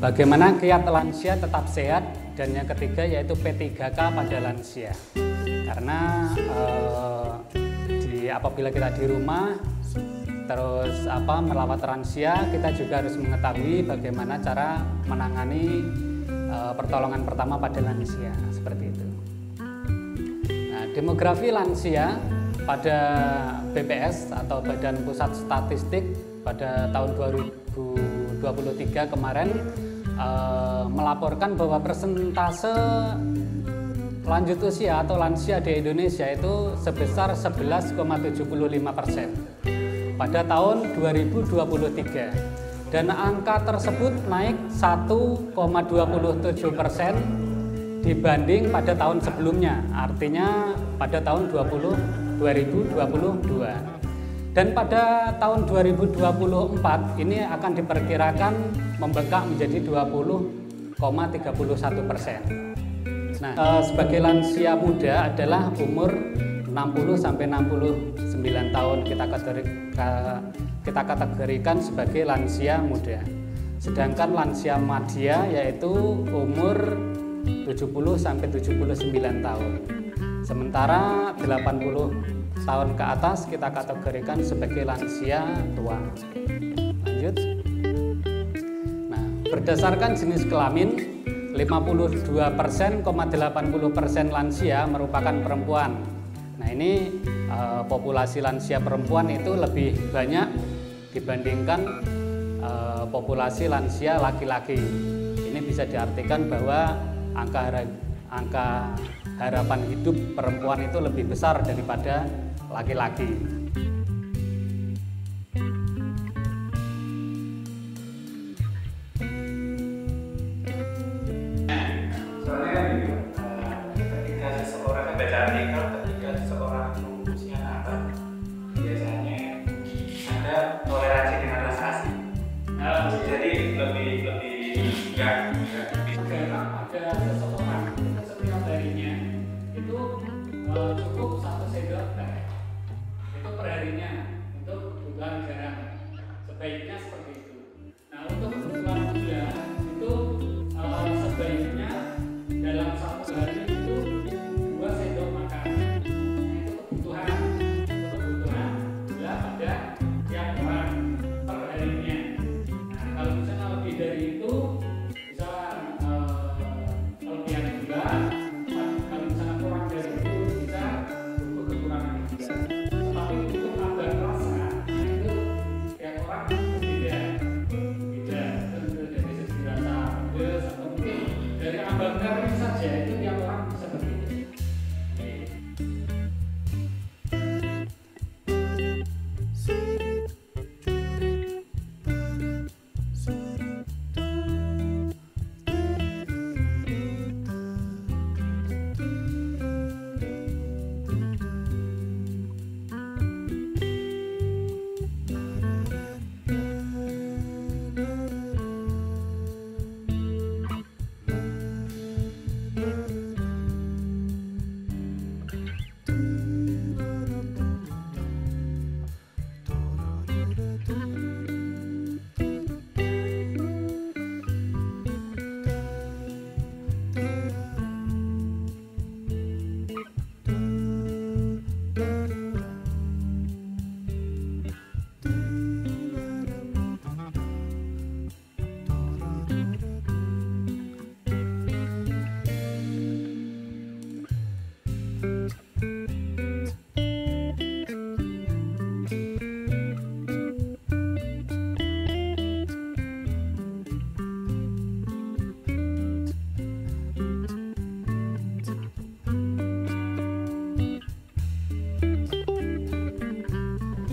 Bagaimana kiat lansia tetap sehat, dan yang ketiga yaitu P3K pada lansia. Karena apabila kita di rumah terus merawat lansia, kita juga harus mengetahui bagaimana cara menangani pertolongan pertama pada lansia, seperti itu. Nah, demografi lansia pada BPS atau Badan Pusat Statistik pada tahun 2023 kemarin melaporkan bahwa persentase lanjut usia atau lansia di Indonesia itu sebesar 11,75% pada tahun 2023, dan angka tersebut naik 1,27% dibanding pada tahun sebelumnya, artinya pada tahun 2022. Dan pada tahun 2024 ini akan diperkirakan membengkak menjadi 20,31%. Nah, sebagai lansia muda adalah umur 60-69 tahun kita kategorikan sebagai lansia muda. Sedangkan lansia madya yaitu umur 70-79 tahun. Sementara 80 tahun ke atas kita kategorikan sebagai lansia tua. Lanjut. Nah, berdasarkan jenis kelamin, 52,80% lansia merupakan perempuan. Nah, ini populasi lansia perempuan itu lebih banyak dibandingkan populasi lansia laki-laki. Ini bisa diartikan bahwa angka harapan hidup perempuan itu lebih besar daripada laki-laki. Ketika seseorang baca artikel, ketika seseorang usia anak, biasanya ada toleransi dengan rasa asing. Jadi lebih enggak Ada seseorang setiap harinya itu cukup 1 sendok teh itu perharinya untuk kebutuhan garam, sebaiknya seperti itu. Nah, untuk kebutuhan gula itu sebaiknya dalam 1 hari itu 2 sendok makan. Nah, itu kebutuhan gula pada tiap orang per harinya. Nah, kalau misalnya lebih dari itu bisa kelebihan gula. Kalau misalnya kurang dari itu bisa cukup kekurangan gula. Tetapi untuk ambang rasa itu tiap orang berbeda. Tentu dari segi rasa pedas atau mungkin dari ambang garam saja itu tiap orang bisa berbeda.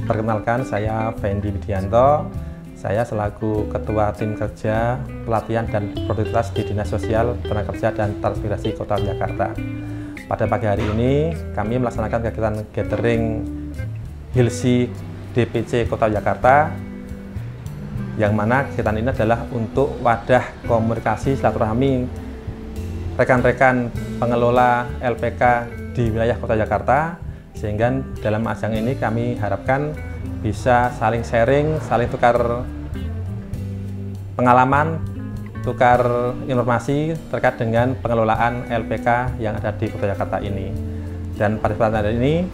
Perkenalkan, saya Fendi Widianto. Saya selaku Ketua Tim Kerja Pelatihan dan Produktivitas di Dinas Sosial, Tenaga Kerja dan Transmigrasi Kota Jakarta. Pada pagi hari ini, kami melaksanakan kegiatan gathering HILSI DPC Kota Jakarta yang mana kegiatan ini adalah untuk wadah komunikasi silaturahmi rekan-rekan pengelola LPK di wilayah Kota Jakarta, sehingga dalam ajang ini kami harapkan bisa saling sharing, saling tukar pengalaman, tukar informasi terkait dengan pengelolaan LPK yang ada di Kota Jakarta ini. Dan pada kesempatan ini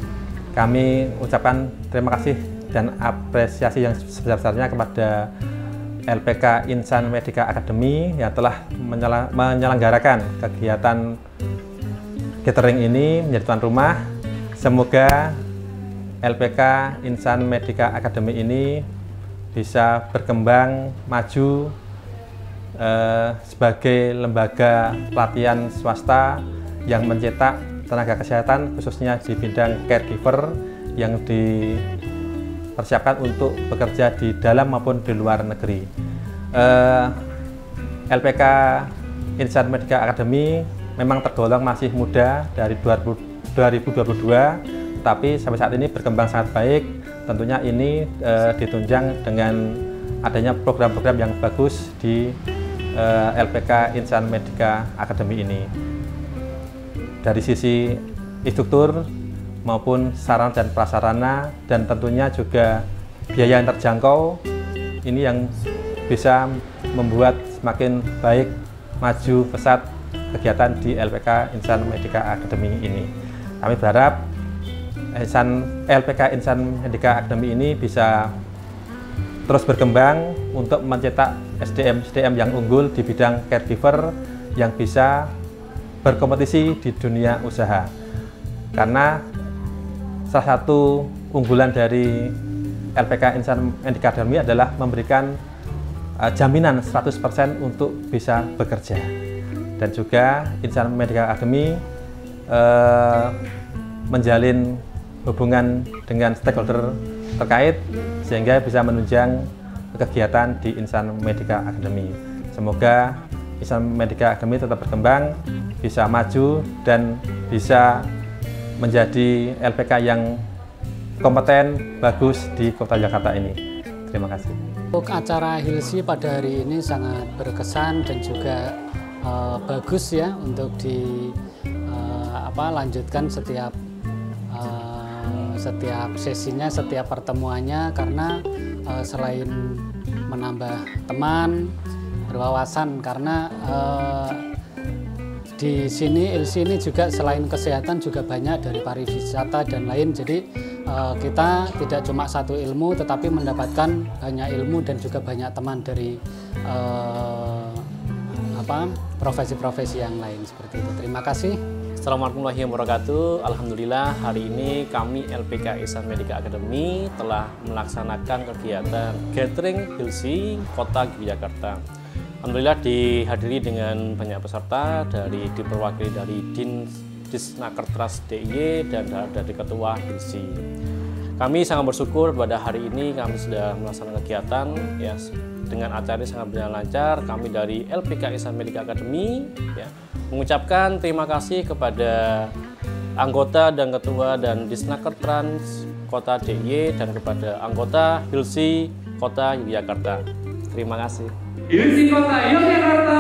kami ucapkan terima kasih dan apresiasi yang sebesar-besarnya kepada LPK Insan Medica Academy yang telah menyelenggarakan kegiatan catering ini menjadi tuan rumah. Semoga LPK Insan Medica Academy ini bisa berkembang maju sebagai lembaga pelatihan swasta yang mencetak tenaga kesehatan khususnya di bidang caregiver yang dipersiapkan untuk bekerja di dalam maupun di luar negeri. LPK Insan Medica Academy memang tergolong masih muda dari 2022, tapi sampai saat ini berkembang sangat baik. Tentunya ini ditunjang dengan adanya program-program yang bagus di LPK Insan Medica Academy ini. Dari sisi instruktur maupun sarana dan prasarana, dan tentunya juga biaya yang terjangkau, ini yang bisa membuat semakin baik, maju, pesat kegiatan di LPK Insan Medica Academy ini. Kami berharap LPK Insan Medica Academy ini bisa terus berkembang untuk mencetak SDM yang unggul di bidang caregiver yang bisa berkompetisi di dunia usaha. Karena salah satu unggulan dari LPK Insan Medica Academy adalah memberikan jaminan 100% untuk bisa bekerja. Dan juga Insan Medica Academy menjalin hubungan dengan stakeholder terkait sehingga bisa menunjang kegiatan di Insan Medica Academy. Semoga Insan Medica Academy tetap berkembang, bisa maju dan bisa menjadi LPK yang kompeten, bagus di Kota Jakarta ini. Terima kasih. Untuk acara Hilsi pada hari ini sangat berkesan dan juga bagus ya untuk lanjutkan setiap sesinya, setiap pertemuannya, karena selain menambah teman, berwawasan, karena di sini Hilsi ini juga selain kesehatan juga banyak dari pariwisata dan lain. Jadi kita tidak cuma satu ilmu tetapi mendapatkan banyak ilmu dan juga banyak teman dari profesi-profesi yang lain seperti itu. Terima kasih. Assalamualaikum warahmatullahi wabarakatuh. Alhamdulillah hari ini kami LPK Insan Medica Academy telah melaksanakan kegiatan Gathering Hilsi Kota Yogyakarta. Alhamdulillah dihadiri dengan banyak peserta, diperwakili dari Disnakertras DIY dan dari Ketua Hilsi. Kami sangat bersyukur pada hari ini kami sudah melaksanakan kegiatan ya, dengan acara ini sangat berjalan lancar. Kami dari LPK Insan Medica Academy ya, mengucapkan terima kasih kepada anggota dan ketua dan Disnakertrans Kota DIY dan kepada anggota Hilsi Kota Yogyakarta. Terima kasih. Hilsi Kota Yogyakarta.